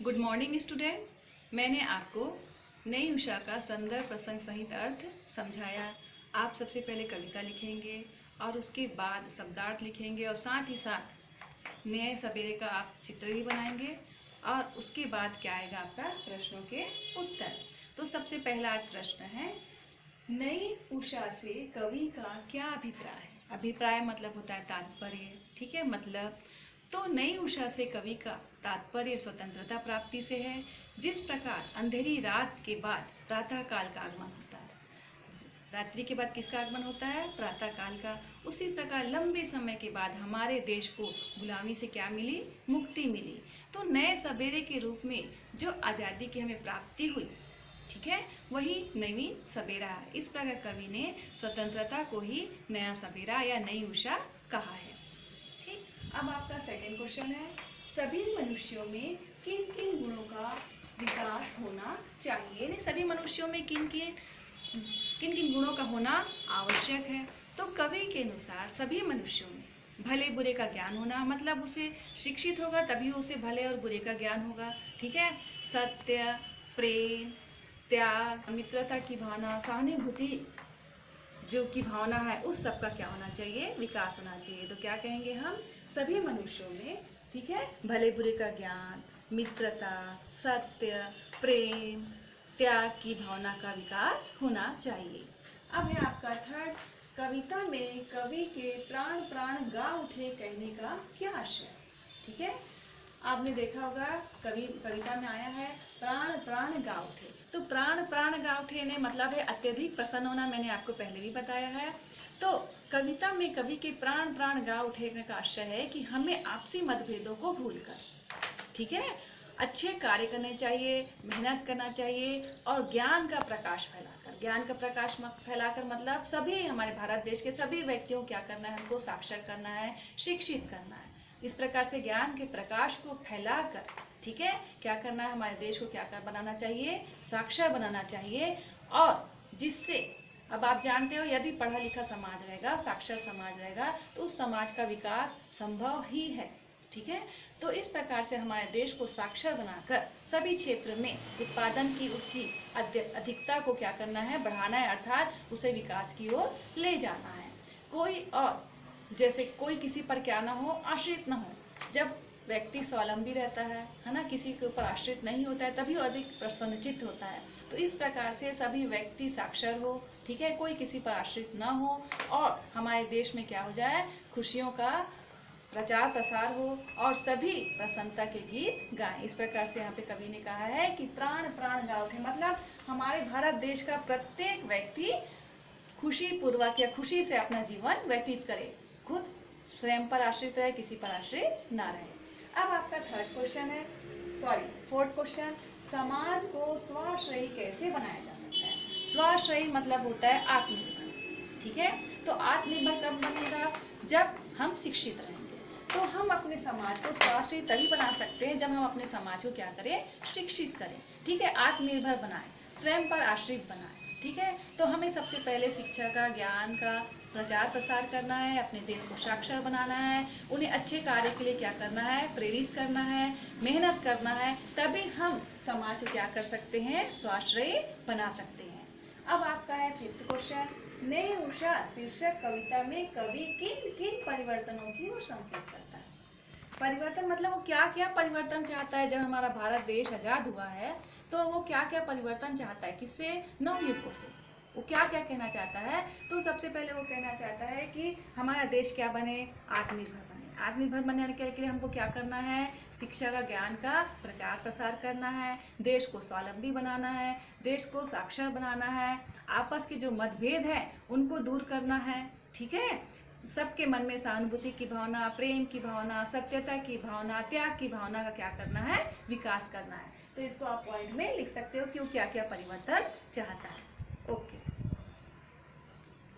Good morning student. मैंने आपको नई उषा का संदर्भ प्रसंग सहित अर्थ समझाया। आप सबसे पहले कविता लिखेंगे और उसके बाद शब्दार्थ लिखेंगे और साथ ही साथ नए सवेरे का आप चित्र भी बनाएंगे और उसके बाद क्या आएगा आपका प्रश्नों के उत्तर। तो सबसे पहला प्रश्न है, नई उषा से कवि का क्या अभिप्राय है। अभिप्राय मतलब होता है तात्पर्य, ठीक है। मतलब तो नई उषा से कवि का तात्पर्य स्वतंत्रता प्राप्ति से है। जिस प्रकार अंधेरी रात के बाद प्रातः काल का आगमन होता है, रात्रि के बाद किसका आगमन होता है, प्रातः काल का, उसी प्रकार लंबे समय के बाद हमारे देश को गुलामी से क्या मिली, मुक्ति मिली। तो नए सवेरे के रूप में जो आज़ादी की हमें प्राप्ति हुई, ठीक है, वही नवीन सवेरा है। इस प्रकार कवि ने स्वतंत्रता को ही नया सवेरा या नई उषा कहा है। ठीक, अब आपका सेकंड क्वेश्चन है, सभी मनुष्यों में किन किन गुणों का विकास होना चाहिए। सभी मनुष्यों में किन किन गुणों का होना आवश्यक है। तो कवि के अनुसार सभी मनुष्यों में भले बुरे का ज्ञान होना, मतलब उसे शिक्षित होगा तभी उसे भले और बुरे का ज्ञान होगा, ठीक है। सत्य, प्रेम, त्याग, मित्रता की भावना, सहानुभूति जो की भावना है, उस सब का क्या होना चाहिए, विकास होना चाहिए। तो क्या कहेंगे हम, सभी मनुष्यों में, ठीक है, भले बुरे का ज्ञान, मित्रता, सत्य, प्रेम, त्याग की भावना का विकास होना चाहिए। अब है आपका थर्ड, कविता में कवि के प्राण प्राण गा उठे कहने का क्या आशय। ठीक है, आपने देखा होगा कविता में आया है प्राण प्राण गा उठे। तो प्राण प्राण गा उठे ने मतलब है अत्यधिक प्रसन्न होना, मैंने आपको पहले भी बताया है। तो कविता में कवि के प्राण प्राण गा उठे का आशय है कि हमें आपसी मतभेदों को भूलकर, ठीक है, अच्छे कार्य करने चाहिए, मेहनत करना चाहिए और ज्ञान का प्रकाश फैलाकर, ज्ञान का प्रकाश फैलाकर मतलब सभी हमारे भारत देश के सभी व्यक्तियों को क्या करना है, उनको साक्षर करना है, शिक्षित करना है। इस प्रकार से ज्ञान के प्रकाश को फैलाकर, ठीक है, क्या करना है, हमारे देश को क्या कर बनाना चाहिए, साक्षर बनाना चाहिए। और जिससे अब आप जानते हो यदि पढ़ा लिखा समाज रहेगा, साक्षर समाज रहेगा, तो उस समाज का विकास संभव ही है, ठीक है। तो इस प्रकार से हमारे देश को साक्षर बनाकर सभी क्षेत्र में उत्पादन की उसकी अधिकता को क्या करना है, बढ़ाना है, अर्थात उसे विकास की ओर ले जाना है। कोई और जैसे कोई किसी पर क्या ना हो, आश्रित ना हो। जब व्यक्ति स्वावलंबी रहता है ना, किसी के ऊपर आश्रित नहीं होता है, तभी अधिक प्रसन्नचित्त होता है। तो इस प्रकार से सभी व्यक्ति साक्षर हो, ठीक है, कोई किसी पर आश्रित ना हो और हमारे देश में क्या हो जाए, खुशियों का प्रचार प्रसार हो और सभी प्रसन्नता के गीत गाएं। इस प्रकार से यहाँ पे कवि ने कहा है कि प्राण प्राण गा उठे, मतलब हमारे भारत देश का प्रत्येक व्यक्ति खुशी पूर्वक या खुशी से अपना जीवन व्यतीत करे, खुद स्वयं पर आश्रित रहे, किसी पर आश्रित ना रहे। अब आपका फोर्थ क्वेश्चन, समाज को स्वाश्रयी कैसे बनाया जा सकता है। स्वाश्रयी मतलब होता है आत्मनिर्भर, ठीक है। तो आत्मनिर्भर कब बनेगा, जब हम शिक्षित रहेंगे। तो हम अपने समाज को स्वाश्रयी तभी बना सकते हैं जब हम अपने समाज को क्या करें, शिक्षित करें, ठीक है, आत्मनिर्भर बनाएं, स्वयं पर आश्रित बनाएं, ठीक है। तो हमें सबसे पहले शिक्षा का, ज्ञान का प्रचार प्रसार करना है, अपने देश को साक्षर बनाना है, उन्हें अच्छे कार्य के लिए क्या करना है, प्रेरित करना है, मेहनत करना है, तभी हम समाज को क्या कर सकते हैं, स्वाश्रयी बना सकते हैं। अब आपका है फिफ्थ क्वेश्चन, नई उषा शीर्षक कविता में कवि किन किन परिवर्तनों की ओर संकेत करता है। परिवर्तन मतलब वो क्या क्या परिवर्तन चाहता है। जब हमारा भारत देश आज़ाद हुआ है तो वो क्या क्या परिवर्तन चाहता है, किससे, नवयुवकों से। वो क्या क्या कहना चाहता है, तो सबसे पहले वो कहना चाहता है कि हमारा देश क्या बने, आत्मनिर्भर बने। आत्मनिर्भर बनने के लिए हमको क्या करना है, शिक्षा का, ज्ञान का प्रचार प्रसार करना है, देश को स्वावलंबी बनाना है, देश को साक्षर बनाना है, आपस के जो मतभेद हैं उनको दूर करना है, ठीक है, सबके मन में सहानुभूति की भावना, प्रेम की भावना, सत्यता की भावना, त्याग की भावना का क्या करना है, विकास करना है। तो इसको आप पॉइंट में लिख सकते हो कि वो क्या क्या परिवर्तन चाहता है। ओके।